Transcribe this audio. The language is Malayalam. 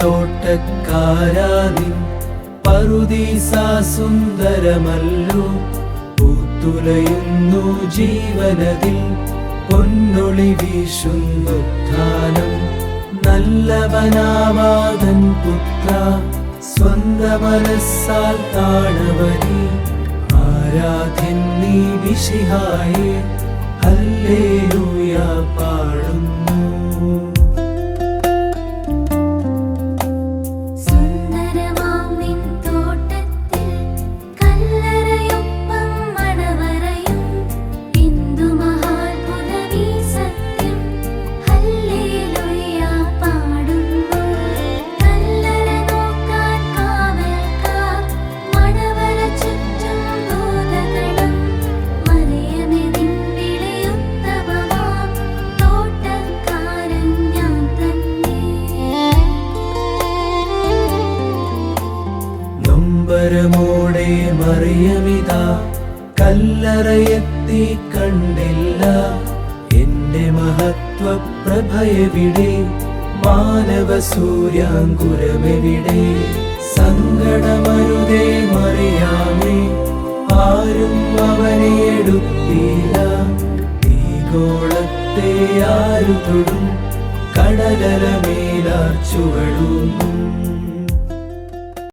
തോട്ടക്കാരാനിൻ പറുദീസ സുന്ദരമല്ലോ. പൂത്തുലയുന്നു ജീവനതിൽ, പൊന്നൊളി വീശുന്നുത്ഥാനം. നല്ലവനാവാതൻ പുത്ര, സ്വന്ത മനസ്സാൽ താണവനേ. ആരാധ്യൻ നീ മിശിഹായേ, ഹല്ലേലൂയ പാടുന്നു. നൊമ്പരമോടെ മറിയമിതാ കല്ലറയെത്തി കണ്ടില്ല. എന്റെ മഹത്വപ്രഭയെവിടെ, മാനവ സൂര്യാങ്കുരമെവിടെ? സങ്കടമരുതേ മറിയാമേ, ആരും അവനെ എടുത്തില്ല. തീഗോളത്തെ ആരു തൊടും, കടലല മേലാർ ചുവടുന്നു.